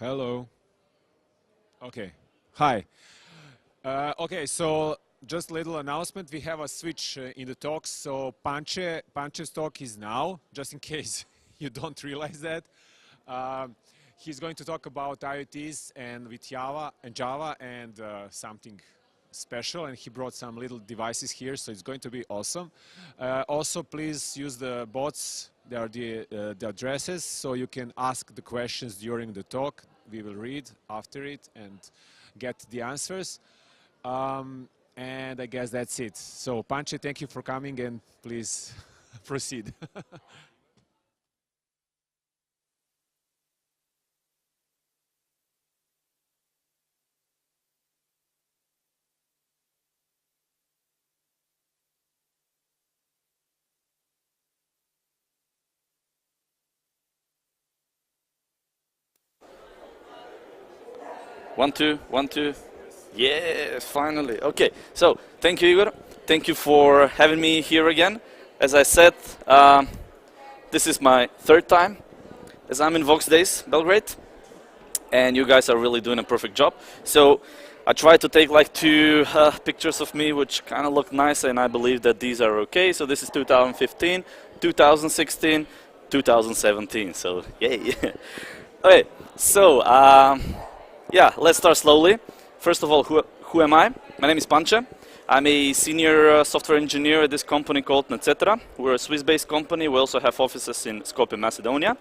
Hello. Okay. Hi. Okay, so just a little announcement. We have a switch in the talks. So Pance's talk is now, just in case you don't realize that. Um, he's going to talk about IoTs and with Java and something special. And he brought some little devices here, so it's going to be awesome. Also, please use the bots. They are the addresses, so you can ask the questions during the talk. We will read after it and get the answers. And I guess that's it. So, Panche, thank you for coming, and please proceed. 1, 2, 1, 2. Yes, finally. Okay, so thank you, Igor. Thank you for having me here again. As I said, this is my third time as I'm in Vox Days, Belgrade, and you guys are really doing a perfect job. So I tried to take like two pictures of me, which kind of look nice, and I believe that these are okay. So this is 2015, 2016, 2017. So yay. Okay, so yeah, let's start slowly. First of all, who am I? My name is Pance. I'm a senior software engineer at this company called Etc. We're a Swiss-based company. We also have offices in Skopje, Macedonia.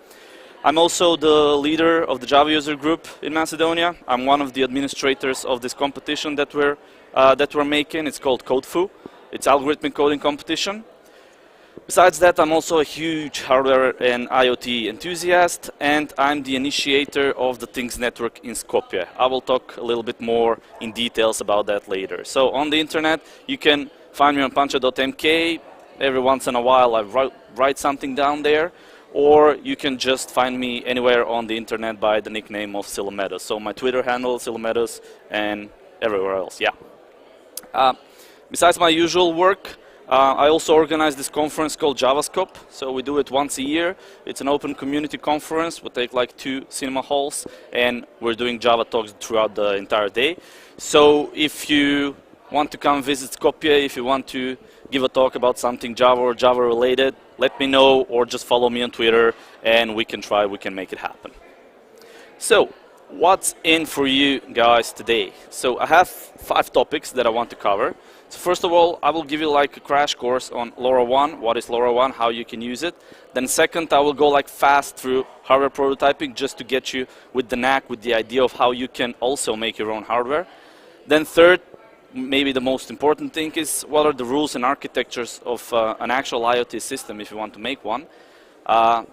I'm also the leader of the Java user group in Macedonia. I'm one of the administrators of this competition that we're making. It's called CodeFu. It's algorithmic coding competition. Besides that, I'm also a huge hardware and IoT enthusiast, and I'm the initiator of the Things Network in Skopje. I will talk a little bit more in details about that later. So on the internet, you can find me on pancha.mk. Every once in a while, I write something down there, or you can just find me anywhere on the internet by the nickname of Silomedos. So my Twitter handle, Silomedos, and everywhere else, yeah. Besides my usual work, I also organize this conference called JavaScope. So we do it once a year. It's an open community conference. We take like 2 cinema halls, and we're doing Java talks throughout the entire day. So if you want to come visit Skopje, if you want to give a talk about something Java or Java related, let me know, or just follow me on Twitter, and we can make it happen. So what's in for you guys today? So I have 5 topics that I want to cover. So first of all, I will give you like a crash course on LoRaWAN, what is LoRaWAN, how you can use it. Then second, I will go like fast through hardware prototyping just to get you with the knack, with the idea of how you can also make your own hardware. Then third, maybe the most important thing is what are the rules and architectures of an actual IoT system if you want to make one.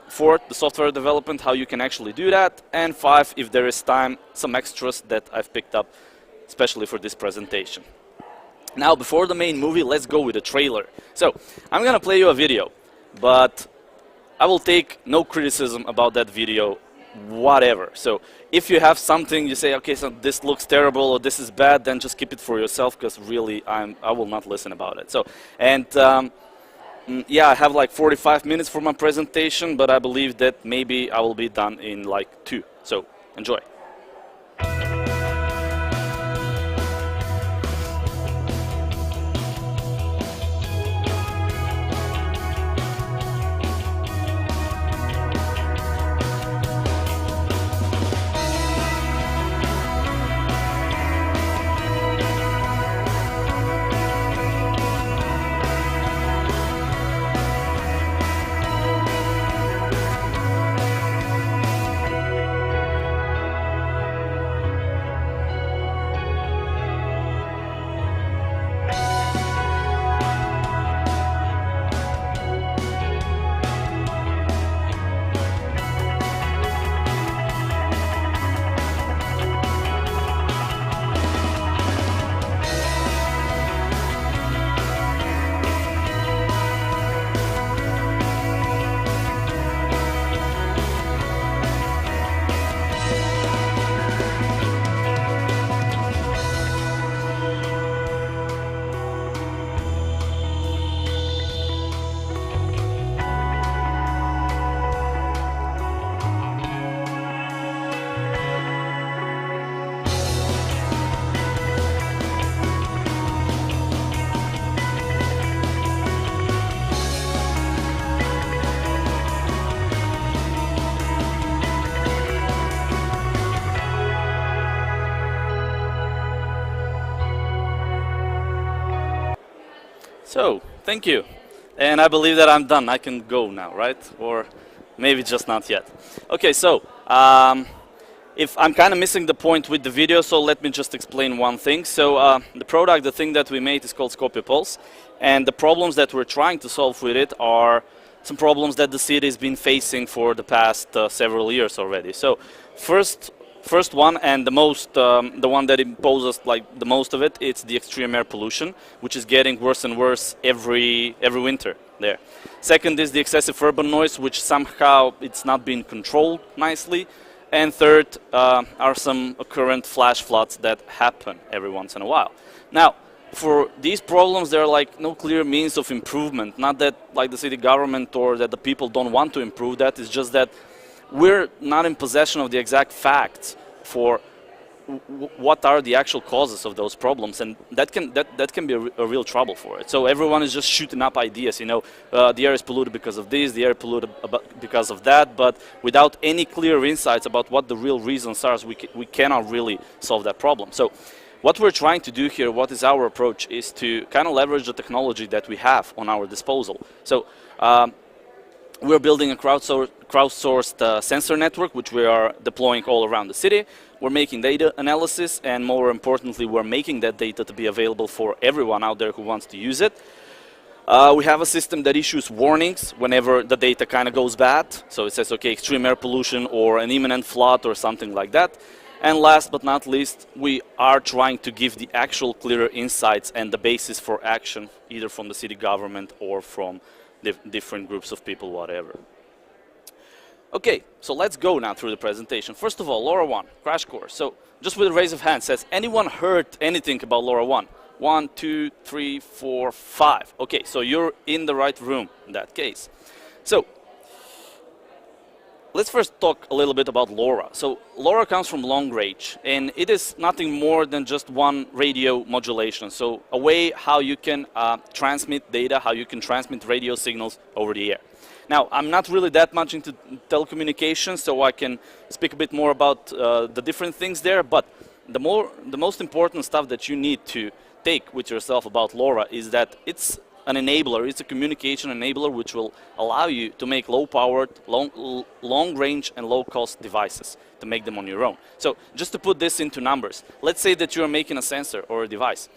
Fourth, the software development, how you can actually do that. And 5, if there is time, some extras that I've picked up especially for this presentation. Now, before the main movie, let's go with the trailer. So, I'm gonna play you a video, but I will take no criticism about that video, whatever. So, if you have something, you say, okay, so this looks terrible or this is bad, then just keep it for yourself, because really, I will not listen about it. So, and yeah, I have like 45 minutes for my presentation, but I believe that maybe I will be done in like 2. So, enjoy. So, thank you. And I believe that I'm done. I can go now, right? Or maybe just not yet. Okay, so if I'm kind of missing the point with the video, so let me just explain one thing. So the product, the thing that we made is called Skopje Pulse. And the problems that we're trying to solve with it are some problems that the city has been facing for the past several years already. So first one, and the one that imposes like the most of it, it's the extreme air pollution, which is getting worse and worse every winter there. Second is the excessive urban noise, which somehow it's not being controlled nicely. And third are some current flash floods that happen every once in a while. Now, for these problems, there are like no clear means of improvement. Not that like the city government or that the people don't want to improve that. It's just that we're not in possession of the exact facts for what are the actual causes of those problems, and that can be a real trouble for it. So everyone is just shooting up ideas, you know, the air is polluted because of this, the air polluted because of that, but without any clear insights about what the real reasons are, we cannot really solve that problem. So what we're trying to do here, what is our approach, is to kind of leverage the technology that we have on our disposal. So we're building a crowdsourced sensor network, which we are deploying all around the city. We're making data analysis, and more importantly, we're making that data to be available for everyone out there who wants to use it. We have a system that issues warnings whenever the data kind of goes bad. So it says, okay, extreme air pollution or an imminent flood or something like that. And last but not least, we are trying to give the actual clearer insights and the basis for action, either from the city government or from different groups of people, whatever. Okay, so let's go now through the presentation. First of all, LoRaWAN, crash course. So just with a raise of hands, says anyone heard anything about LoRaWAN? 1, 2, 3, 4, 5. Okay, so you're in the right room in that case. So let's first talk a little bit about LoRa. So LoRa comes from long range, and it is nothing more than just one radio modulation. So a way how you can transmit data, how you can transmit radio signals over the air. Now, I'm not really that much into telecommunications, so I can speak a bit more about the different things there, but the most important stuff that you need to take with yourself about LoRa is that it's an enabler, it's a communication enabler which will allow you to make low-powered, long-range and low-cost devices, to make them on your own. So just to put this into numbers, let's say that you're making a sensor or a device.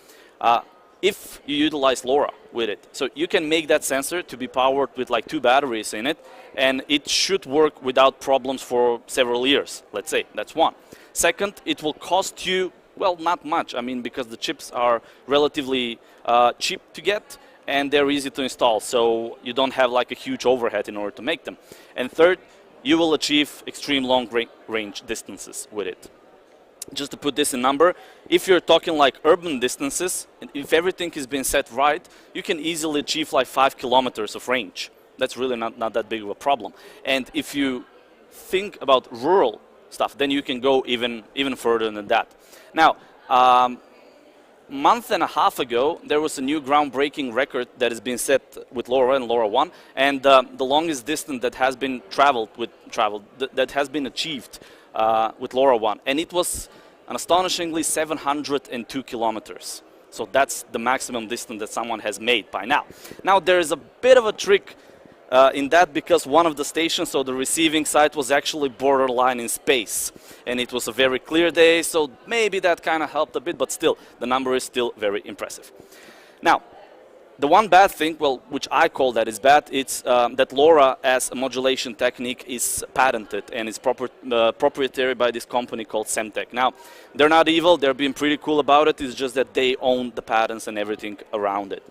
If you utilize LoRa with it, so you can make that sensor to be powered with like 2 batteries in it, and it should work without problems for several years, let's say. That's one. Second, it will cost you, well, not much. I mean, because the chips are relatively cheap to get, and they're easy to install, so you don't have like a huge overhead in order to make them. And third, you will achieve extreme long range distances with it. Just to put this in number, if you're talking like urban distances, and if everything is being set right, you can easily achieve like 5 kilometers of range. That's really not that big of a problem. And if you think about rural stuff, then you can go even further than that. Now, month and a half ago, there was a new groundbreaking record that has been set with LoRa and LoRaWAN, and the longest distance that has been that has been achieved with LoRaWAN, and it was an astonishingly 702 kilometers. So that's the maximum distance that someone has made by now. Now there is a bit of a trick in that, because one of the stations, so the receiving site, was actually borderline in space, and it was a very clear day, so maybe that kind of helped a bit, but still the number is still very impressive. Now, the one bad thing, well, which I call that is bad, it's that LoRa as a modulation technique is patented and is proprietary by this company called Semtech. Now, they're not evil, they're being pretty cool about it, it's just that they own the patents and everything around it.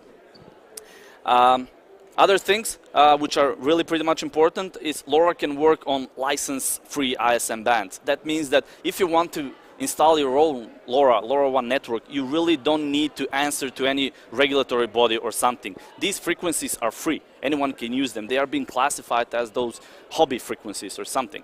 Other things which are really pretty much important is LoRa can work on license-free ISM bands. That means that if you want to install your own LoRaWAN network, you really don't need to answer to any regulatory body or something. These frequencies are free. Anyone can use them. They are being classified as those hobby frequencies or something.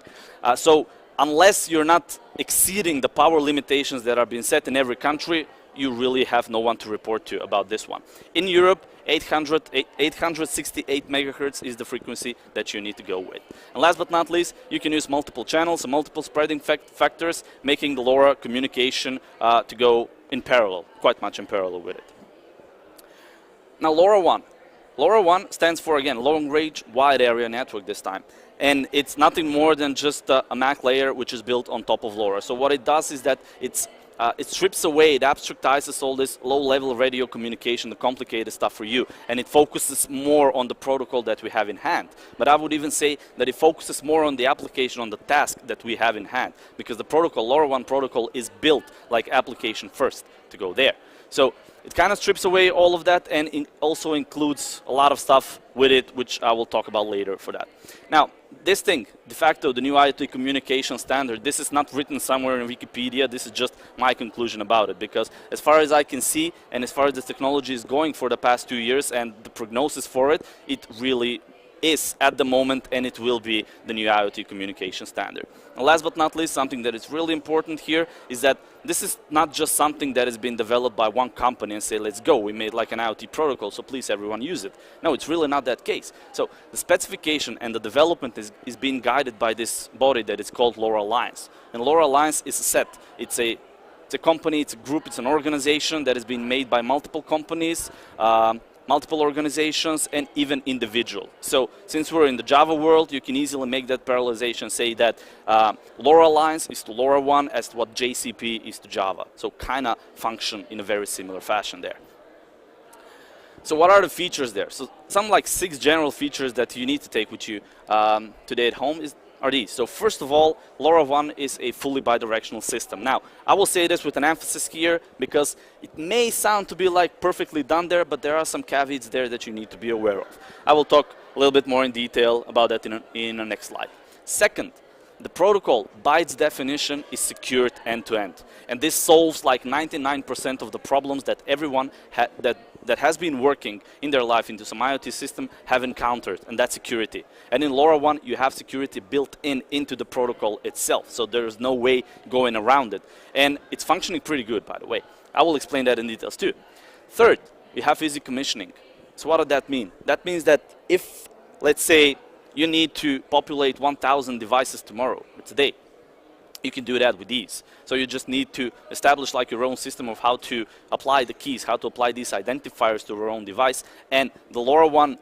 So unless you're not exceeding the power limitations that are being set in every country, you really have no one to report to about this one. In Europe, 868 megahertz is the frequency that you need to go with. And last but not least, you can use multiple channels and multiple spreading factors, making the LoRa communication to go in parallel, quite much in parallel with it. Now LoRaWAN. LoRaWAN stands for, again, Long Range Wide Area Network this time. And it's nothing more than just a MAC layer which is built on top of LoRa. So what it does is that it strips away, it abstractizes all this low-level radio communication, the complicated stuff for you, and it focuses more on the protocol that we have in hand. But I would even say that it focuses more on the application, on the task that we have in hand, because the protocol, LoRaWAN protocol, is built like application first to go there. So it kind of strips away all of that, and it also includes a lot of stuff with it, which I will talk about later for that. Now, this thing, de facto, the new IoT communication standard, this is not written somewhere in Wikipedia. This is just my conclusion about it, because as far as I can see, and as far as the technology is going for the past 2 years, and the prognosis for it, it really is at the moment, and it will be the new IoT communication standard. And last but not least, something that is really important here is that this is not just something that has been developed by one company and say, let's go, we made like an IoT protocol, so please everyone use it. No, it's really not that case. So the specification and the development is being guided by this body that is called LoRa Alliance. And LoRa Alliance is a set. It's a company, it's a group, it's an organization that has been made by multiple companies, multiple organizations, and even individual. So since we're in the Java world, you can easily make that parallelization, say that LoRa Alliance is to LoRaWAN as to what JCP is to Java. So kind of function in a very similar fashion there. So what are the features there? So some like 6 general features that you need to take with you today at home are these. So first of all, LoRaWAN is a fully bidirectional system. Now, I will say this with an emphasis here because it may sound to be like perfectly done there, but there are some caveats there that you need to be aware of. I will talk a little bit more in detail about that in the next slide. Second, the protocol, by its definition, is secured end-to-end. And this solves like 99% of the problems that everyone that has been working in their life into some IoT system have encountered, and that's security. And in LoRaWAN, you have security built into the protocol itself, so there's no way going around it. And it's functioning pretty good, by the way. I will explain that in details too. Third, you have easy commissioning. So what does that mean? That means that if, let's say, you need to populate 1,000 devices tomorrow or today, you can do that with ease. So you just need to establish like your own system of how to apply the keys, how to apply these identifiers to your own device, and the LoRaWAN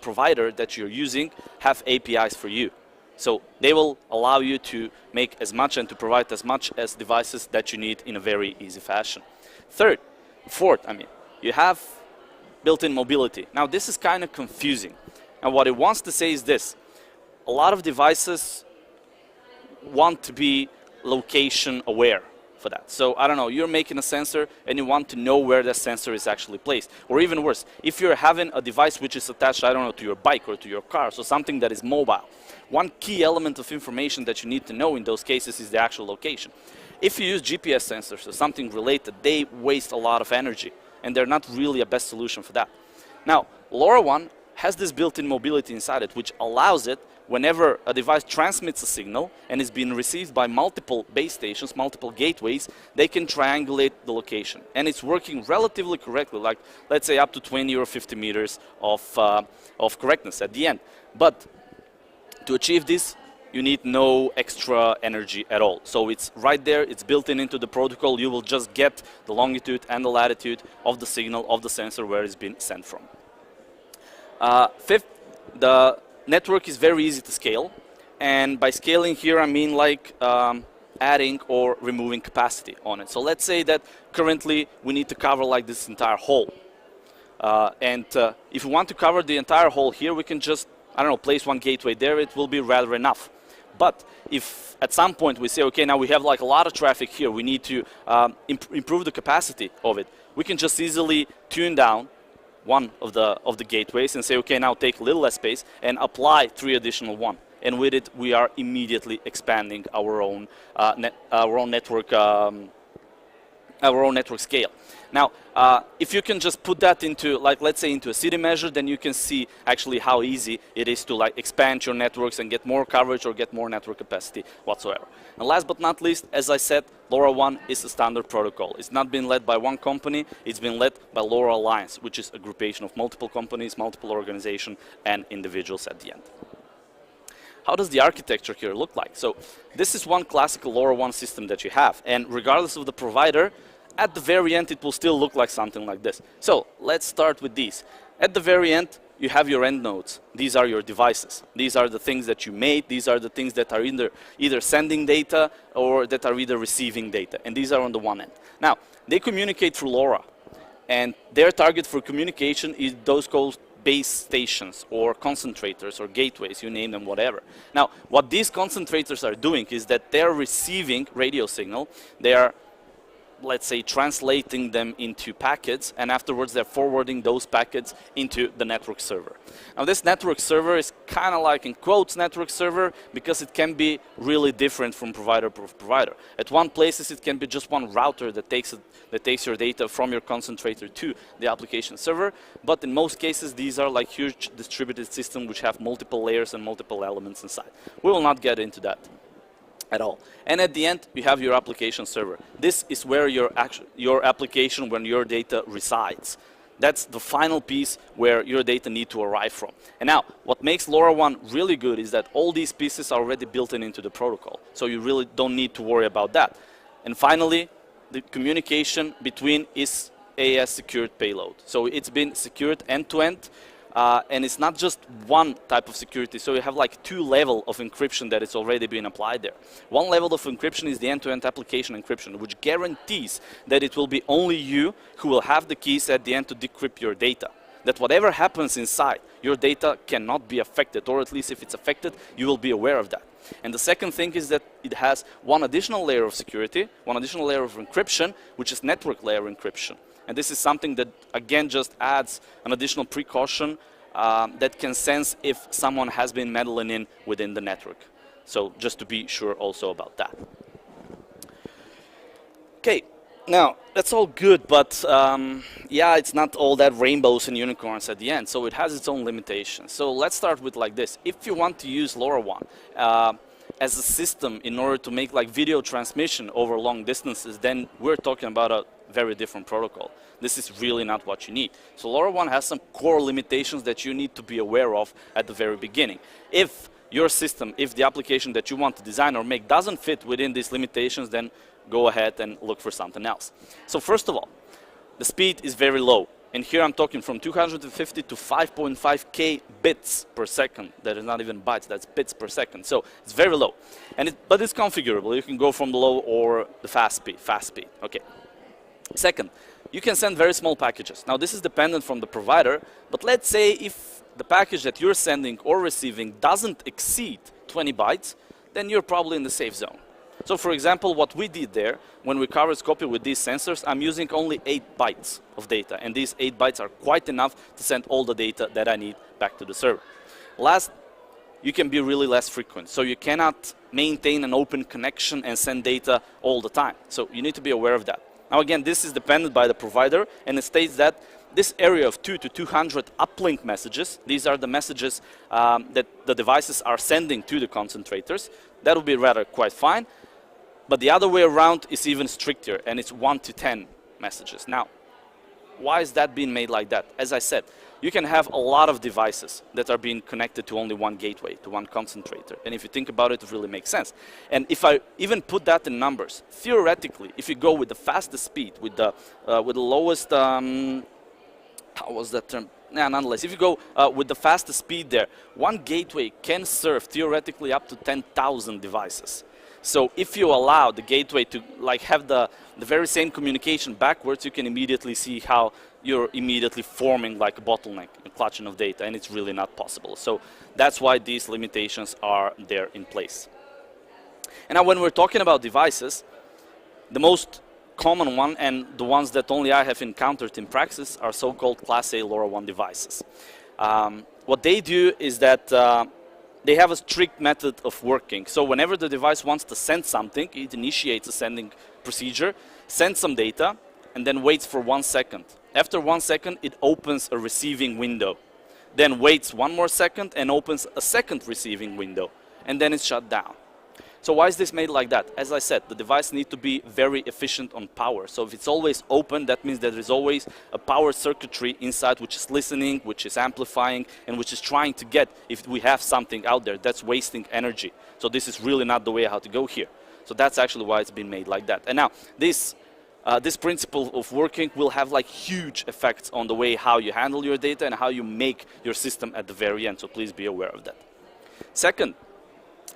provider that you're using have APIs for you. So they will allow you to make as much and to provide as much as devices that you need in a very easy fashion. Fourth, you have built-in mobility. Now this is kind of confusing. And what it wants to say is this: a lot of devices want to be location aware for that. So I don't know, you're making a sensor and you want to know where the sensor is actually placed. Or even worse, if you're having a device which is attached, I don't know, to your bike or to your car, so something that is mobile. One key element of information that you need to know in those cases is the actual location. If you use GPS sensors or something related, they waste a lot of energy, and they're not really a best solution for that. Now, LoRaWAN has this built-in mobility inside it, which allows it, whenever a device transmits a signal and is being received by multiple base stations, multiple gateways, they can triangulate the location. And it's working relatively correctly, like let's say up to 20 or 50 meters of correctness at the end. But to achieve this, you need no extra energy at all. So it's right there, it's built into the protocol. You will just get the longitude and the latitude of the signal of the sensor where it's been sent from. Fifth, the network is very easy to scale, and by scaling here I mean like adding or removing capacity on it. So let's say that currently we need to cover like this entire hole, and if we want to cover the entire hole here, we can just, I don't know, place one gateway there. It will be rather enough. But if at some point we say, okay, now we have like a lot of traffic here, we need to improve the capacity of it, we can just easily tune down one of the gateways and say, okay, now take a little less space and apply 3 additional ones. And with it, we are immediately expanding our own network scale. Now, if you can just put that into, like, let's say into a city measure, then you can see actually how easy it is to like expand your networks and get more coverage or get more network capacity whatsoever. And last but not least, as I said, LoRaWAN is a standard protocol. It's not been led by one company, it's been led by LoRa Alliance, which is a groupation of multiple companies, multiple organizations, and individuals at the end. How does the architecture here look like? So this is one classical LoRaWAN system that you have, and regardless of the provider, at the very end, it will still look like something like this. So let's start with these. At the very end, you have your end nodes. These are your devices. These are the things that you made. These are the things that are either sending data or that are either receiving data. And these are on the one end. Now, they communicate through LoRa. And their target for communication is those called base stations or concentrators or gateways, you name them, whatever. Now, what these concentrators are doing is that they're receiving radio signal. They are, let's say, translating them into packets, and afterwards they're forwarding those packets into the network server. Now, this network server is kind of like, in quotes, network server, because it can be really different from provider to provider. At one places, it can be just one router that takes your data from your concentrator to the application server, but in most cases, these are like huge distributed systems which have multiple layers and multiple elements inside. We will not get into that at all. And at the end, you have your application server. This is where your application, when your data resides. That's the final piece where your data need to arrive from. And now, what makes LoRaWAN really good is that all these pieces are already built into the protocol. So you really don't need to worry about that. And finally, the communication between is a secured payload. So it's been secured end-to-end. And it's not just one type of security, so you have like two levels of encryption that is already being applied there. One level of encryption is the end-to-end application encryption, which guarantees that it will be only you who will have the keys at the end to decrypt your data. That whatever happens inside, your data cannot be affected, or at least if it's affected, you will be aware of that. And the second thing is that it has one additional layer of security, one additional layer of encryption, which is network layer encryption. And this is something that, again, just adds an additional precaution that can sense if someone has been meddling in within the network. So just to be sure also about that. Okay, now, that's all good, but yeah, it's not all that rainbows and unicorns at the end, so it has its own limitations. So let's start with like this. If you want to use LoRaWAN as a system in order to make like video transmission over long distances, then we're talking about a very different protocol. This is really not what you need. So LoRaWAN has some core limitations that you need to be aware of at the very beginning. If your system, if the application that you want to design or make doesn't fit within these limitations, then go ahead and look for something else. So first of all, the speed is very low. And here I'm talking from 250 to 5.5K bits per second. That is not even bytes, that's bits per second. So it's very low. But it's configurable. You can go from the low or the fast speed. Okay. Second, you can send very small packages. Now this is dependent from the provider, but let's say if the package that you're sending or receiving doesn't exceed 20 bytes, then you're probably in the safe zone. So for example, what we did there, when we covered Skopje with these sensors, I'm using only 8 bytes of data, and these 8 bytes are quite enough to send all the data that I need back to the server. Last, you can be really less frequent, so you cannot maintain an open connection and send data all the time. So you need to be aware of that. Now again, this is dependent by the provider, and it states that this area of 2 to 200 uplink messages, these are the messages that the devices are sending to the concentrators, that will be rather quite fine. But the other way around is even stricter, and it's 1 to 10 messages. Now, why is that being made like that? As I said, you can have a lot of devices that are being connected to only one gateway, to one concentrator. And if you think about it, it really makes sense. And if I even put that in numbers, theoretically, if you go with the fastest speed, with the lowest, how was that term? Yeah, nonetheless, if you go with the fastest speed there, one gateway can serve theoretically up to 10,000 devices. So if you allow the gateway to like have the very same communication backwards, you can immediately see how you're immediately forming like a bottleneck, a clutching of data, and it's really not possible. So that's why these limitations are there in place. And now when we're talking about devices, the most common one and the ones that only I have encountered in practice are so-called Class A LoRaWAN devices. What they do is that they have a strict method of working. So whenever the device wants to send something, it initiates a sending procedure, sends some data, and then waits for 1 second. After 1 second, it opens a receiving window. Then waits 1 more second and opens a second receiving window. And then it's shut down. So why is this made like that? As I said, the device needs to be very efficient on power. So if it's always open, that means that there is always a power circuitry inside which is listening, which is amplifying, and which is trying to get if we have something out there that's wasting energy. So this is really not the way how to go here. So that's actually why it's been made like that. And now, this this principle of working will have like huge effects on the way how you handle your data and how you make your system at the very end. So please be aware of that. Second,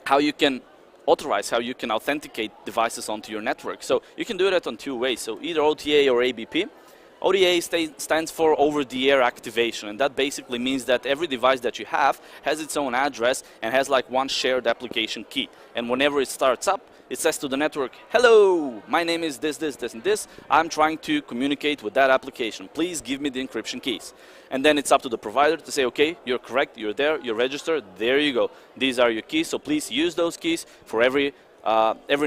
how you can authorize, how you can authenticate devices onto your network. So you can do that on two ways. So either OTA or ABP. OTA stands for over-the-air activation, and that basically means that every device that you have has its own address and has like one shared application key. And whenever it starts up, it says to the network, hello, my name is this, this, this, and this. I'm trying to communicate with that application. Please give me the encryption keys. And then it's up to the provider to say, okay, you're correct, you're there, you're registered, there you go. These are your keys, so please use those keys for every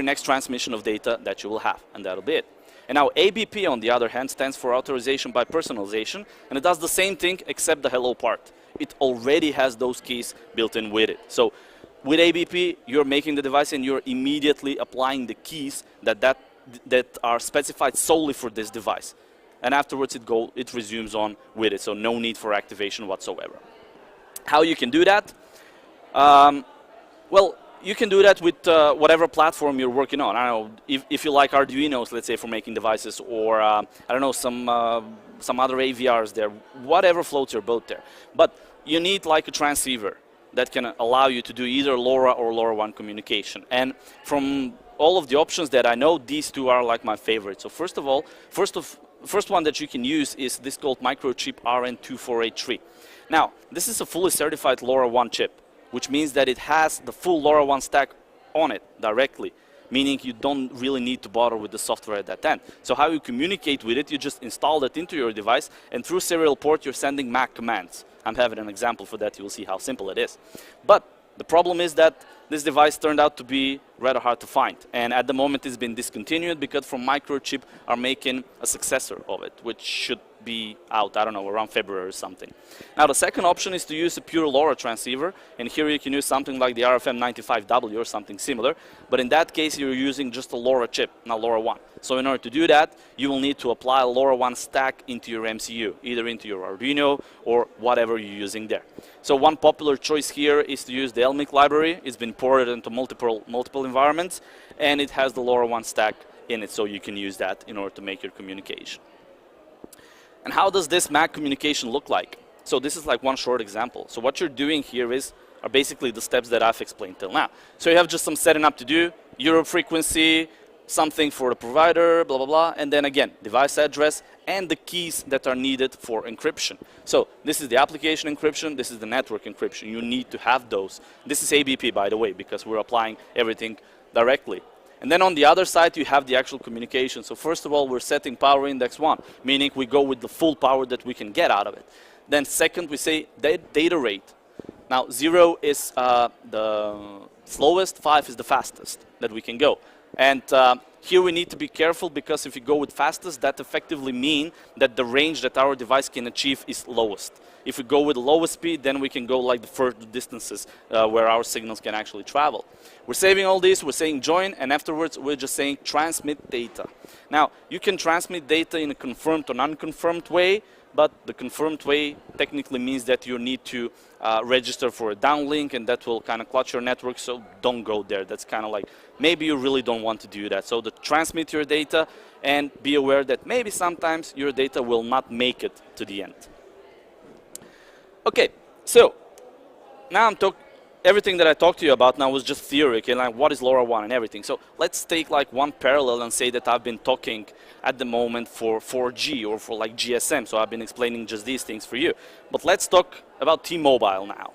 next transmission of data that you will have, and that'll be it. And now ABP, on the other hand, stands for authorization by personalization, and it does the same thing except the hello part. It already has those keys built in with it. So with ABP, you're making the device and you're immediately applying the keys that are specified solely for this device. And afterwards it resumes on with it, so no need for activation whatsoever. How you can do that? Well, you can do that with whatever platform you're working on. I don't know, if you like Arduinos, let's say, for making devices, or I don't know, some other AVRs there, whatever floats your boat there. But you need like a transceiver that can allow you to do either LoRa or LoRaWAN communication. And from all of the options that I know, these two are like my favorites. So first of all, first one that you can use is this called microchip RN2483. Now, this is a fully certified LoRaWAN chip, which means that it has the full LoRaWAN stack on it directly, meaning you don't really need to bother with the software at that end. So how you communicate with it, you just install it into your device, and through serial port you're sending MAC commands. I'm having an example for that, you will see how simple it is. But the problem is that this device turned out to be rather hard to find, and at the moment it's been discontinued because from Microchip are making a successor of it, which should be out, I don't know, around February or something. Now the second option is to use a pure LoRa transceiver, and here you can use something like the RFM95W or something similar, but in that case you're using just a LoRa chip, not LoRaWAN. So in order to do that, you will need to apply a LoRaWAN stack into your MCU, either into your Arduino or whatever you're using there. So one popular choice here is to use the LMIC library. It's been ported into multiple environments, and it has the LoRaWAN stack in it, so you can use that in order to make your communication. And how does this MAC communication look like? So this is like one short example. So what you're doing here are basically the steps that I've explained till now. So you have just some setting up to do, Euro frequency, something for the provider, blah, blah, blah, and then again, device address and the keys that are needed for encryption. So this is the application encryption, this is the network encryption. You need to have those. This is ABP, by the way, because we're applying everything directly. And then on the other side, you have the actual communication. So first of all, we're setting power index 1, meaning we go with the full power that we can get out of it. Then second, we say data rate. Now 0 is the slowest, 5 is the fastest that we can go. And here we need to be careful, because if you go with fastest, that effectively means that the range that our device can achieve is lowest. If we go with the lowest speed, then we can go like the further distances where our signals can actually travel. We're saving all this, we're saying join, and afterwards we're just saying transmit data. Now, you can transmit data in a confirmed or unconfirmed way, but the confirmed way technically means that you need to register for a downlink, and that will kind of clutch your network, so don't go there. That's kind of like, maybe you really don't want to do that. So transmit your data, and be aware that maybe sometimes your data will not make it to the end. Okay, so now everything that I talked to you about now was just theory, okay, like what is LoRaWAN and everything. So let's take like one parallel and say that I've been talking at the moment for 4G or for like GSM, so I've been explaining just these things for you. But let's talk about T-Mobile now.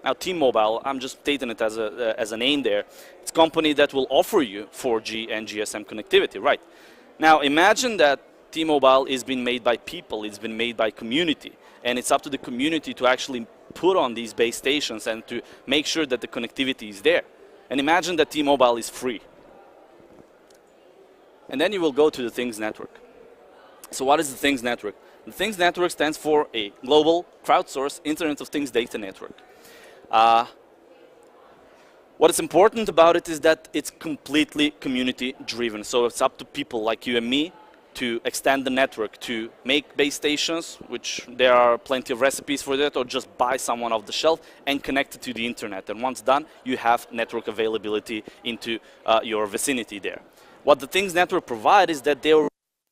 Now T-Mobile, I'm just stating it as a name there. It's a company that will offer you 4G and GSM connectivity, right? Now imagine that T-Mobile is being made by people, it's been made by community, and it's up to the community to actually put on these base stations and to make sure that the connectivity is there. And imagine that T-Mobile is free. And then you will go to the Things Network. So what is the Things Network? The Things Network stands for a global, crowdsourced Internet of Things data network. What is important about it is that it's completely community driven. So it's up to people like you and me to extend the network, to make base stations, which there are plenty of recipes for that, or just buy someone off the shelf and connect it to the internet. And once done, you have network availability into your vicinity there. What the Things Network provides is that they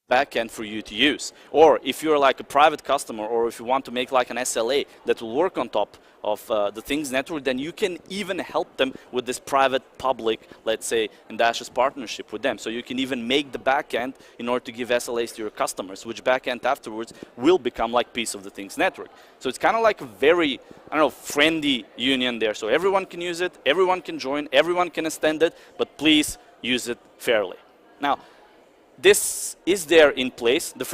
backend for you to use. Or if you're like a private customer, or if you want to make like an SLA that will work on top of the Things network, then you can even help them with this private-public, let's say, in Dash's partnership with them. So you can even make the backend in order to give SLAs to your customers, which backend afterwards will become like piece of the Things network. So it's kind of like a very, I don't know, friendly union there. So everyone can use it, everyone can join, everyone can extend it, but please use it fairly. Now, this is there in place, the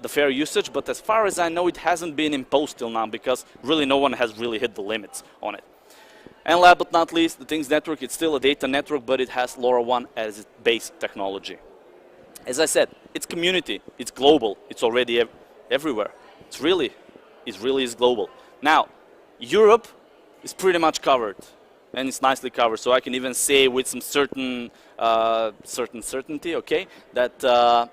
fair usage, but as far as I know, it hasn't been imposed till now because really no one has really hit the limits on it. And last but not least, the Things network, it's still a data network, but it has LoRaWAN as its base technology. As I said, it's community, it's global, it's already everywhere. It really is global. Now, Europe is pretty much covered, and it's nicely covered. So I can even say with some certainty, okay, that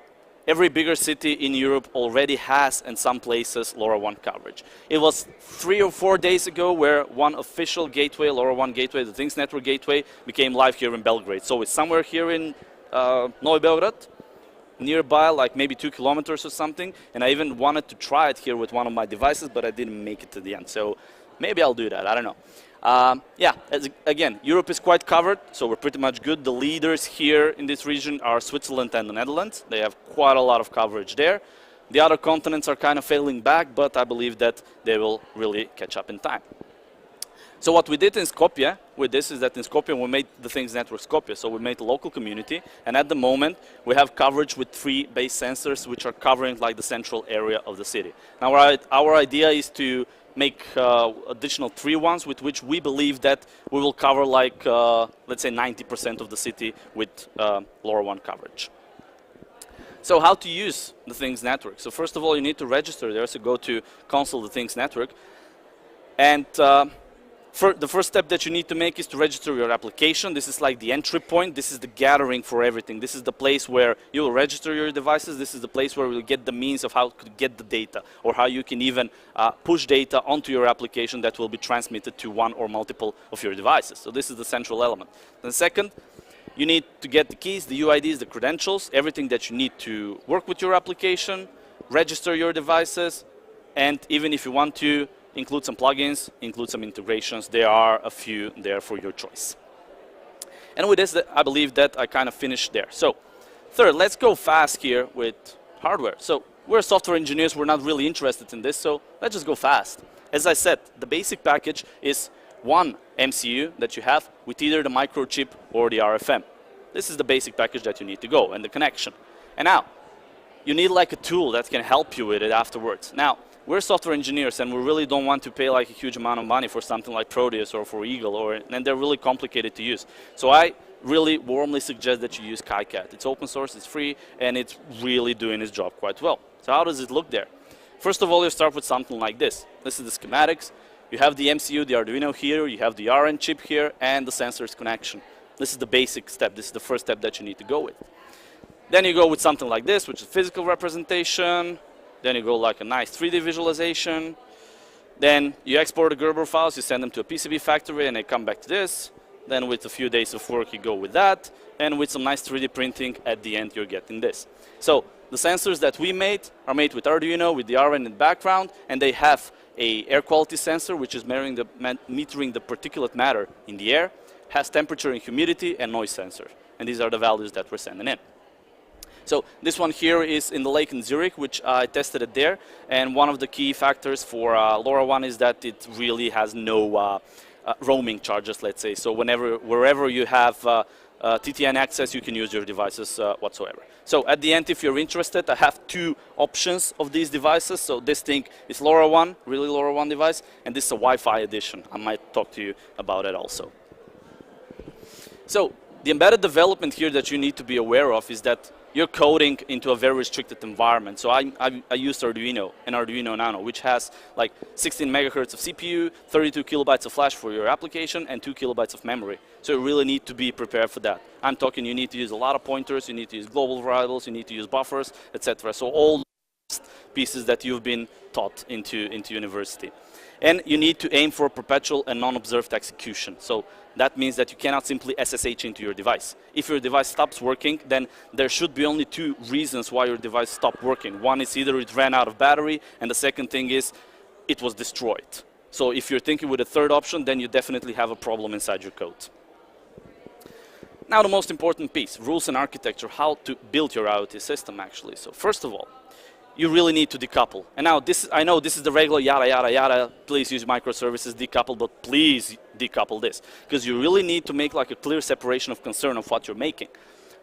every bigger city in Europe already has, in some places, LoRaWAN coverage. It was 3 or 4 days ago where one official gateway, LoRaWAN gateway, the Things network gateway, became live here in Belgrade. So it's somewhere here in Novi Beograd, nearby, like maybe 2 kilometers or something. And I even wanted to try it here with one of my devices, but I didn't make it to the end. So maybe I'll do that, I don't know. Yeah, again, Europe is quite covered, so we're pretty much good. The leaders here in this region are Switzerland and the Netherlands. They have quite a lot of coverage there. The other continents are kind of failing back, but I believe that they will really catch up in time. So what we did in Skopje with this is that in Skopje we made the Things network Skopje, so we made a local community, and at the moment we have coverage with 3 base sensors which are covering like the central area of the city. Now our idea is to make additional 3 ones with which we believe that we will cover like, let's say 90% of the city with LoRaWAN coverage. So how to use the Things network? So first of all, you need to register there, so go to console the Things network. And the first step that you need to make is to register your application. This is like the entry point. This is the gathering for everything. This is the place where you will register your devices. This is the place where we'll get the means of how to get the data, or how you can even push data onto your application that will be transmitted to one or multiple of your devices. So this is the central element. Then second, you need to get the keys, the UIDs, the credentials, everything that you need to work with your application, register your devices, and even if you want to, include some plugins, include some integrations. There are a few there for your choice. And with this, I believe that I kind of finished there. So third, let's go fast here with hardware. So we're software engineers, we're not really interested in this, so let's just go fast. As I said, the basic package is one MCU that you have with either the microchip or the RFM. This is the basic package that you need to go, and the connection. And now, you need like a tool that can help you with it afterwards. Now, we're software engineers, and we really don't want to pay like a huge amount of money for something like Proteus or for Eagle, and they're really complicated to use. So I really warmly suggest that you use KiCad. It's open source, it's free, and it's really doing its job quite well. So how does it look there? First of all, you start with something like this. This is the schematics. You have the MCU, the Arduino here, you have the RN chip here, and the sensors connection. This is the basic step. This is the first step that you need to go with. Then you go with something like this, which is physical representation. Then you go like a nice 3D visualization. Then you export the Gerber files, you send them to a PCB factory, and they come back to this. Then with a few days of work, you go with that. And with some nice 3D printing, at the end, you're getting this. So the sensors that we made are made with Arduino, with the RN in the background, and they have a air quality sensor, which is metering the particulate matter in the air, has temperature and humidity, and noise sensor. And these are the values that we're sending in. So this one here is in the lake in Zurich, which I tested it there. And one of the key factors for LoRaWAN is that it really has no roaming charges, let's say. So wherever you have TTN access, you can use your devices whatsoever. So at the end, if you're interested, I have 2 options of these devices. So this thing is LoRaWAN, really LoRaWAN device, and this is a Wi-Fi edition. I might talk to you about it also. So the embedded development here that you need to be aware of is that you're coding into a very restricted environment. So I used Arduino, an Arduino Nano, which has like 16 megahertz of CPU, 32 kilobytes of flash for your application, and 2 kilobytes of memory. So you really need to be prepared for that. I'm talking you need to use a lot of pointers, you need to use global variables, you need to use buffers, etc. So all pieces that you've been taught into university. And you need to aim for perpetual and non-observed execution. So that means that you cannot simply SSH into your device. If your device stops working, then there should be only two reasons why your device stopped working. One is either it ran out of battery, and the second thing is it was destroyed. So if you're thinking with a third option, then you definitely have a problem inside your code. Now the most important piece, rules and architecture, how to build your IoT system actually. So first of all, you really need to decouple. And now I know this is the regular yada, yada, yada, please use microservices, decouple, but please decouple this. Because you really need to make like a clear separation of concern of what you're making.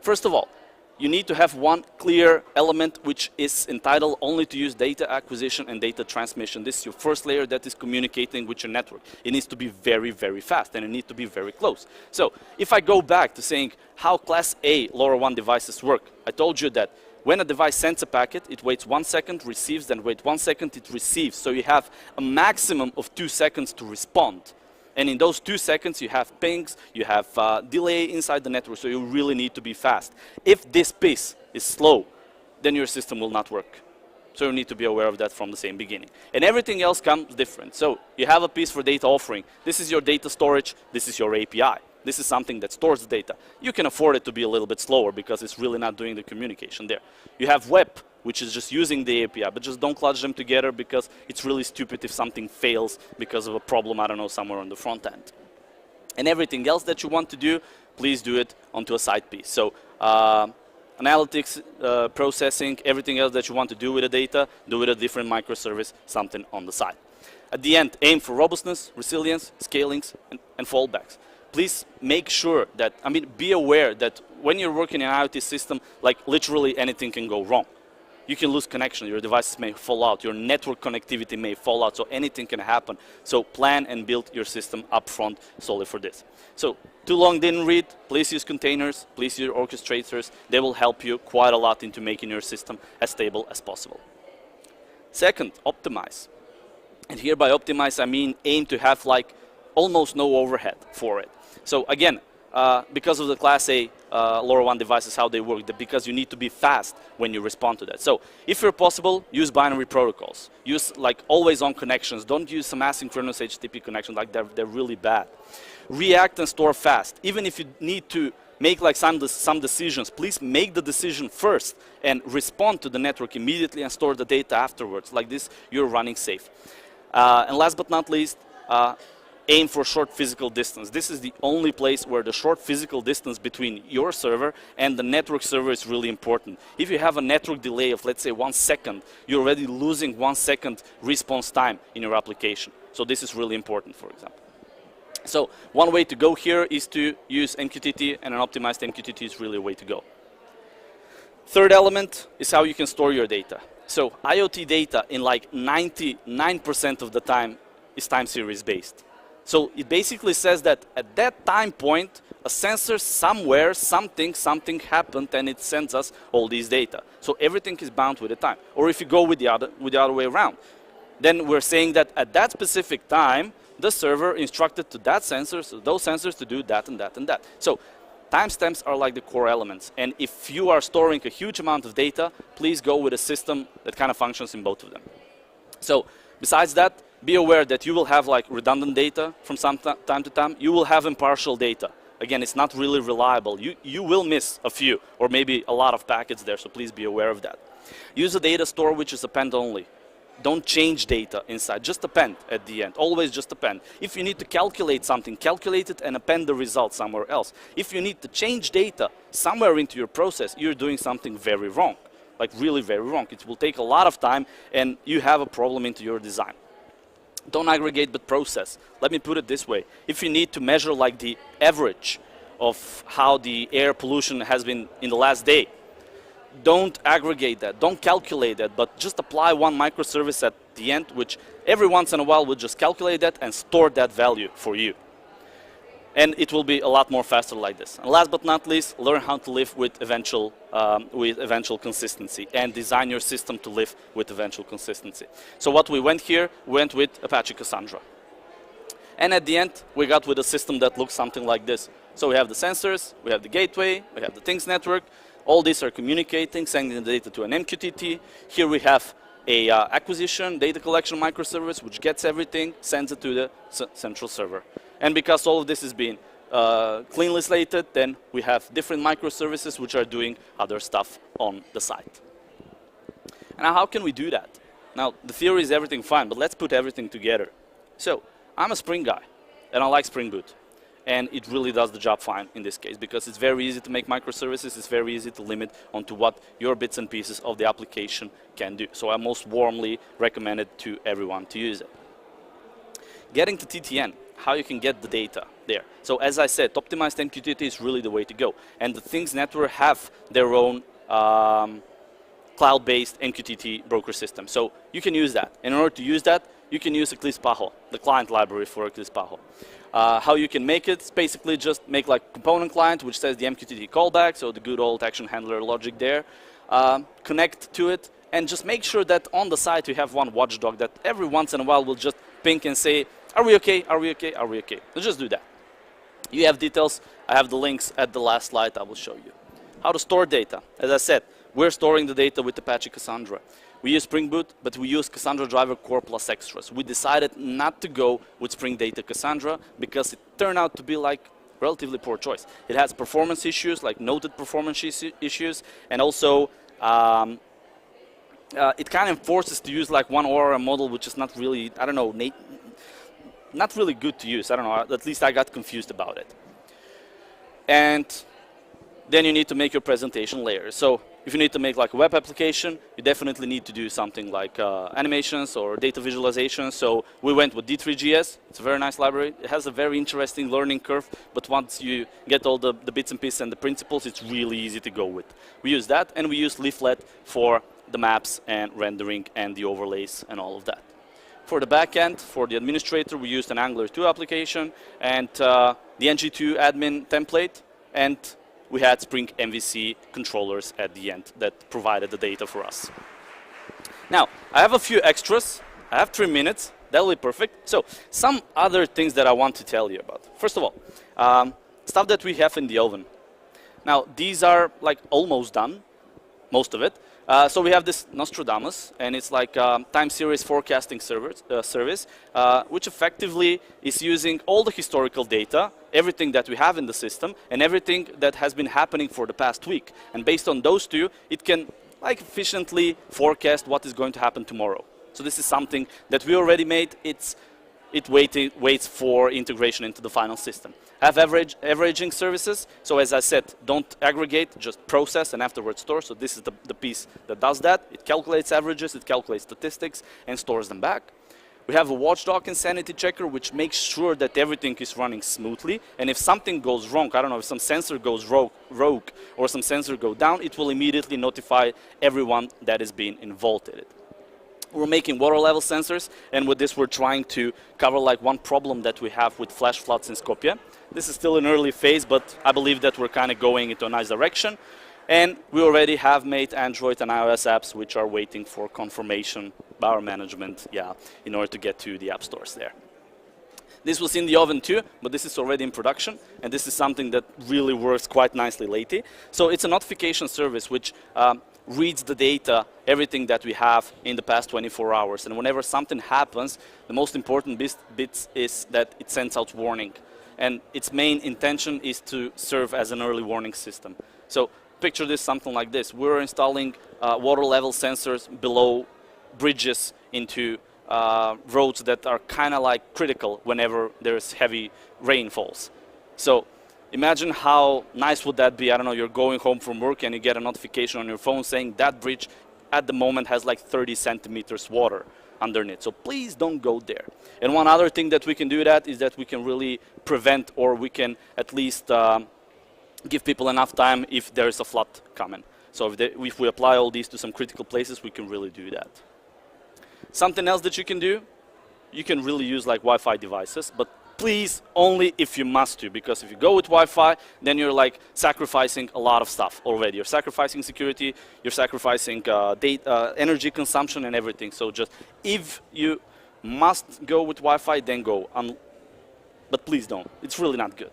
First of all, you need to have one clear element which is entitled only to use data acquisition and data transmission. This is your first layer that is communicating with your network. It needs to be very, very fast, and it needs to be very close. So if I go back to saying how Class A LoRaWAN devices work, I told you that when a device sends a packet, it waits 1 second, receives, then wait 1 second, it receives. So you have a maximum of 2 seconds to respond. And in those 2 seconds, you have pings, you have delay inside the network, so you really need to be fast. If this piece is slow, then your system will not work. So you need to be aware of that from the same beginning. And everything else comes different. So you have a piece for data offering. This is your data storage, this is your API. This is something that stores the data. You can afford it to be a little bit slower because it's really not doing the communication there. You have web, which is just using the API, but just don't clutch them together because it's really stupid if something fails because of a problem, I don't know, somewhere on the front end. And everything else that you want to do, please do it onto a side piece. So analytics, processing, everything else that you want to do with the data, do with a different microservice, something on the side. At the end, aim for robustness, resilience, scalings, and fallbacks. Please make sure that, be aware that when you're working in an IoT system, like literally anything can go wrong. You can lose connection, your devices may fall out, your network connectivity may fall out, so anything can happen. So plan and build your system upfront solely for this. So too long didn't read, please use containers, please use orchestrators. They will help you quite a lot into making your system as stable as possible. Second, optimize. And here by optimize, I mean aim to have like almost no overhead for it. So again, because of the Class A LoRaWAN devices, how they work, because you need to be fast when you respond to that. So if you're possible, use binary protocols. Use like always-on connections. Don't use some asynchronous HTTP connections, like they're really bad. React and store fast. Even if you need to make like some decisions, please make the decision first and respond to the network immediately and store the data afterwards. Like this, you're running safe. And last but not least, aim for short physical distance. This is the only place where the short physical distance between your server and the network server is really important. If you have a network delay of, let's say, 1 second, you're already losing 1 second response time in your application. So this is really important, for example. So one way to go here is to use MQTT, and an optimized MQTT is really a way to go. Third element is how you can store your data. So IoT data in like 99% of the time is time series based. So it basically says that at that time point, a sensor somewhere, something happened, and it sends us all these data. So everything is bound with the time. Or if you go with the other way around, then we're saying that at that specific time, the server instructed to that sensor, so those sensors to do that and that and that. So timestamps are like the core elements. And if you are storing a huge amount of data, please go with a system that kind of functions in both of them. So besides that, be aware that you will have like redundant data from time to time. You will have impartial data. Again, it's not really reliable. You will miss a few or maybe a lot of packets there, so please be aware of that. Use a data store which is append only. Don't change data inside, just append at the end. Always just append. If you need to calculate something, calculate it and append the result somewhere else. If you need to change data somewhere into your process, you're doing something very wrong. Like really very wrong. It will take a lot of time and you have a problem into your design. Don't aggregate but process. Let me put it this way. If you need to measure like the average of how the air pollution has been in the last day, don't aggregate that, don't calculate that, but just apply one microservice at the end, which every once in a while will just calculate that and store that value for you. And it will be a lot more faster like this. And last but not least, learn how to live with eventual consistency and design your system to live with eventual consistency. So what we went here, went with Apache Cassandra. And at the end, we got with a system that looks something like this. So we have the sensors, we have the gateway, we have the things network. All these are communicating, sending the data to an MQTT. Here we have a acquisition, data collection microservice, which gets everything, sends it to the central server. And because all of this is being cleanly slated, then we have different microservices which are doing other stuff on the site. Now, how can we do that? Now, the theory is everything fine, but let's put everything together. So, I'm a Spring guy, and I like Spring Boot. And it really does the job fine in this case, because it's very easy to make microservices, it's very easy to limit onto what your bits and pieces of the application can do. So I most warmly recommend it to everyone to use it. Getting to TTN, how you can get the data there. So as I said, optimized MQTT is really the way to go. And the Things Network have their own cloud-based MQTT broker system. So you can use that. In order to use that, you can use Eclipse PAHO, the client library for Eclipse PAHO. How you can make it is basically just make like component client, which says the MQTT callback, so the good old action handler logic there. Connect to it, and just make sure that on the site you have one watchdog that every once in a while will just ping and say, are we okay, are we okay, are we okay? Let's just do that. You have details. I have the links at the last slide. I will show you. How to store data. As I said, we're storing the data with Apache Cassandra. We use Spring Boot, but we use Cassandra Driver Core plus extras. We decided not to go with Spring Data Cassandra because it turned out to be like relatively poor choice. It has performance issues, like noted performance issues, and also it kind of forces to use like one ORM model, which is not really, I don't know, not really good to use. I don't know, at least I got confused about it. And then you need to make your presentation layer. So if you need to make like a web application, you definitely need to do something like animations or data visualization. So we went with D3GS. It's a very nice library. It has a very interesting learning curve, but once you get all the bits and pieces and the principles, it's really easy to go with. We use that, and we use Leaflet for the maps and rendering and the overlays and all of that. For the backend, for the administrator, we used an Angular 2 application and the ng2 admin template, and we had Spring MVC controllers at the end that provided the data for us. Now, I have a few extras. I have 3 minutes. That'll be perfect. So, some other things that I want to tell you about. First of all, stuff that we have in the oven. Now, these are like almost done, most of it. So we have this Nostradamus, and it's like time series forecasting service, which effectively is using all the historical data, everything that we have in the system, and everything that has been happening for the past week. And based on those two, it can like efficiently forecast what is going to happen tomorrow. So this is something that we already made. It waits for integration into the final system. Have averaging services. So as I said, don't aggregate, just process and afterwards store. So this is the piece that does that. It calculates averages, it calculates statistics, and stores them back. We have a watchdog and sanity checker, which makes sure that everything is running smoothly. And if something goes wrong, I don't know, if some sensor goes rogue or some sensor go down, it will immediately notify everyone that is being involved in it. We're making water level sensors, and with this we're trying to cover like one problem that we have with flash floods in Skopje. This is still an early phase, but I believe that we're kind of going into a nice direction. And we already have made Android and iOS apps which are waiting for confirmation by our management, in order to get to the app stores there. This was in the oven too, but this is already in production, and this is something that really works quite nicely lately. So it's a notification service which reads the data, everything that we have in the past 24 hours. And whenever something happens, the most important bit is that it sends out warning. And its main intention is to serve as an early warning system. So picture this something like this. We're installing water level sensors below bridges into roads that are kind of like critical whenever there's heavy rainfalls. So imagine how nice would that be. I don't know, you're going home from work and you get a notification on your phone saying that bridge at the moment has like 30 centimeters water underneath. So please don't go there. And one other thing that we can do that is that we can really prevent, or we can at least give people enough time if there's a flood coming. So if we apply all these to some critical places, we can really do that. Something else that you can do, you can really use like Wi-Fi devices, but please only if you must to, because if you go with Wi-Fi, then you're like sacrificing a lot of stuff already. You're sacrificing security, you're sacrificing data, energy consumption and everything. So just if you must go with Wi-Fi, then go. But please don't. It's really not good.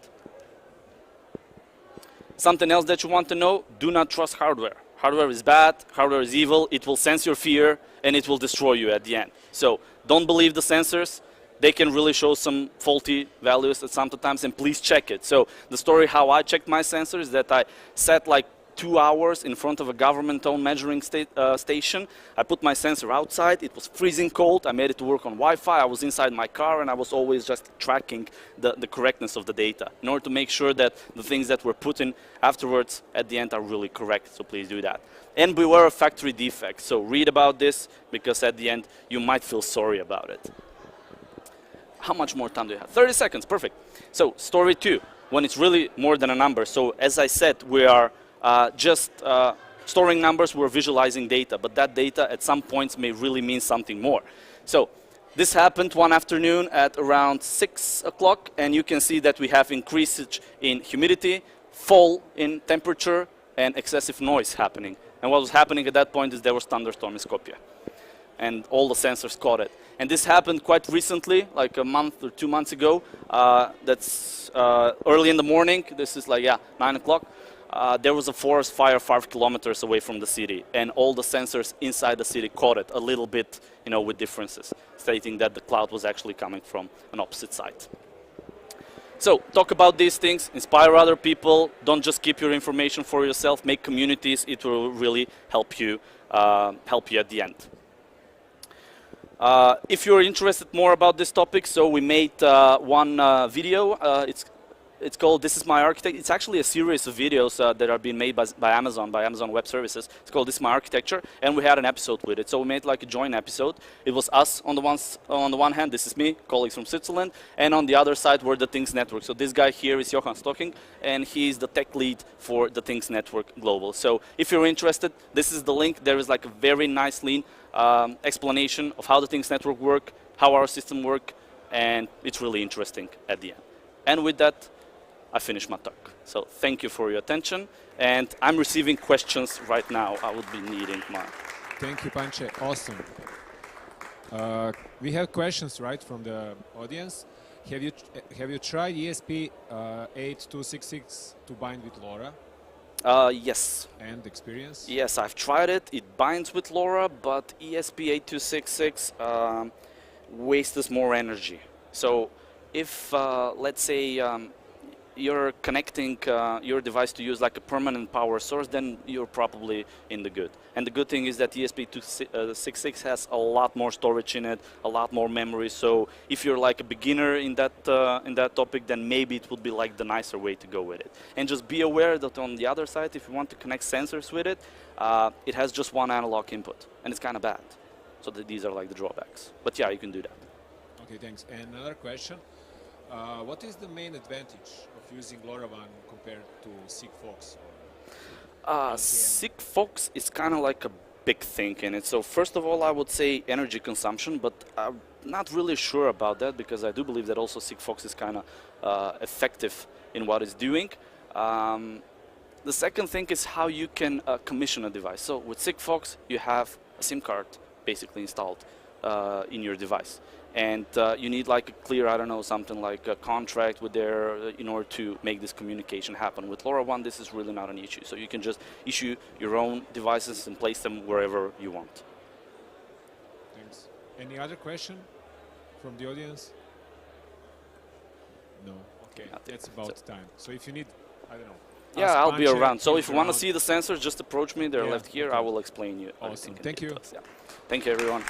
Something else that you want to know, do not trust hardware. Hardware is bad, hardware is evil, it will sense your fear, and it will destroy you at the end. So don't believe the sensors. They can really show some faulty values at some times, and please check it. So the story how I checked my sensors is that I sat like 2 hours in front of a government-owned measuring station. I put my sensor outside. It was freezing cold. I made it to work on Wi-Fi. I was inside my car, and I was always just tracking the correctness of the data in order to make sure that the things that were put in afterwards at the end are really correct. So please do that. And beware of factory defects. So read about this, because at the end you might feel sorry about it. How much more time do you have? 30 seconds, perfect. So story 2, when it's really more than a number. So as I said, we are just storing numbers, we're visualizing data, but that data at some points may really mean something more. So this happened one afternoon at around 6 o'clock, and you can see that we have increase in humidity, fall in temperature, and excessive noise happening. And what was happening at that point is there was thunderstorm in Skopje, and all the sensors caught it. And this happened quite recently, like a month or 2 months ago. That's early in the morning. This is like, 9 o'clock. There was a forest fire 5 kilometers away from the city, and all the sensors inside the city caught it a little bit, with differences, stating that the cloud was actually coming from an opposite side. So talk about these things, inspire other people. Don't just keep your information for yourself. Make communities. It will really help you at the end. If you're interested more about this topic, so we made one video. It's called "This Is My Architecture." It's actually a series of videos that are being made by Amazon Web Services. It's called "This Is My Architecture," and we had an episode with it. So we made like a joint episode. It was us on the one hand. This is me, colleagues from Switzerland, and on the other side were the Things Network. So this guy here is Johan Stocking, and he's the tech lead for the Things Network Global. So if you're interested, this is the link. There is like a very nice lean explanation of how the Things Network work, how our system work, and it's really interesting at the end. And with that, I finish my talk. So thank you for your attention, and I'm receiving questions right now. I would be needing my... Thank you, Pance. Awesome. We have questions, right, from the audience. Have you tried ESP8266 to bind with LoRa? Yes. And experience? Yes, I've tried it. It binds with LoRa, but ESP8266 wastes more energy. So if, let's say, you're connecting your device to use like a permanent power source, then you're probably in the good. And the good thing is that ESP8266 has a lot more storage in it, a lot more memory. So if you're like a beginner in that topic, then maybe it would be like the nicer way to go with it. And just be aware that on the other side, if you want to connect sensors with it, it has just one analog input, and it's kind of bad. So these are like the drawbacks. But yeah, you can do that. Okay, thanks. And another question. What is the main advantage of using LoRaWAN compared to Sigfox? Sigfox is kind of like a big thing in it. So first of all, I would say energy consumption, but I'm not really sure about that, because I do believe that also Sigfox is kind of effective in what it's doing. The second thing is how you can commission a device. So with Sigfox, you have a SIM card basically installed in your device. And you need like a clear, I don't know, something like a contract with their, in order to make this communication happen. With LoRaWAN, this is really not an issue. So you can just issue your own devices and place them wherever you want. Thanks. Any other question from the audience? No. Okay, that's about time. So if you need, I don't know. Yeah, I'll be around. So if you want to see the sensors, just approach me. They're left here. I will explain you. Awesome. Thank you. Yeah. Thank you, everyone.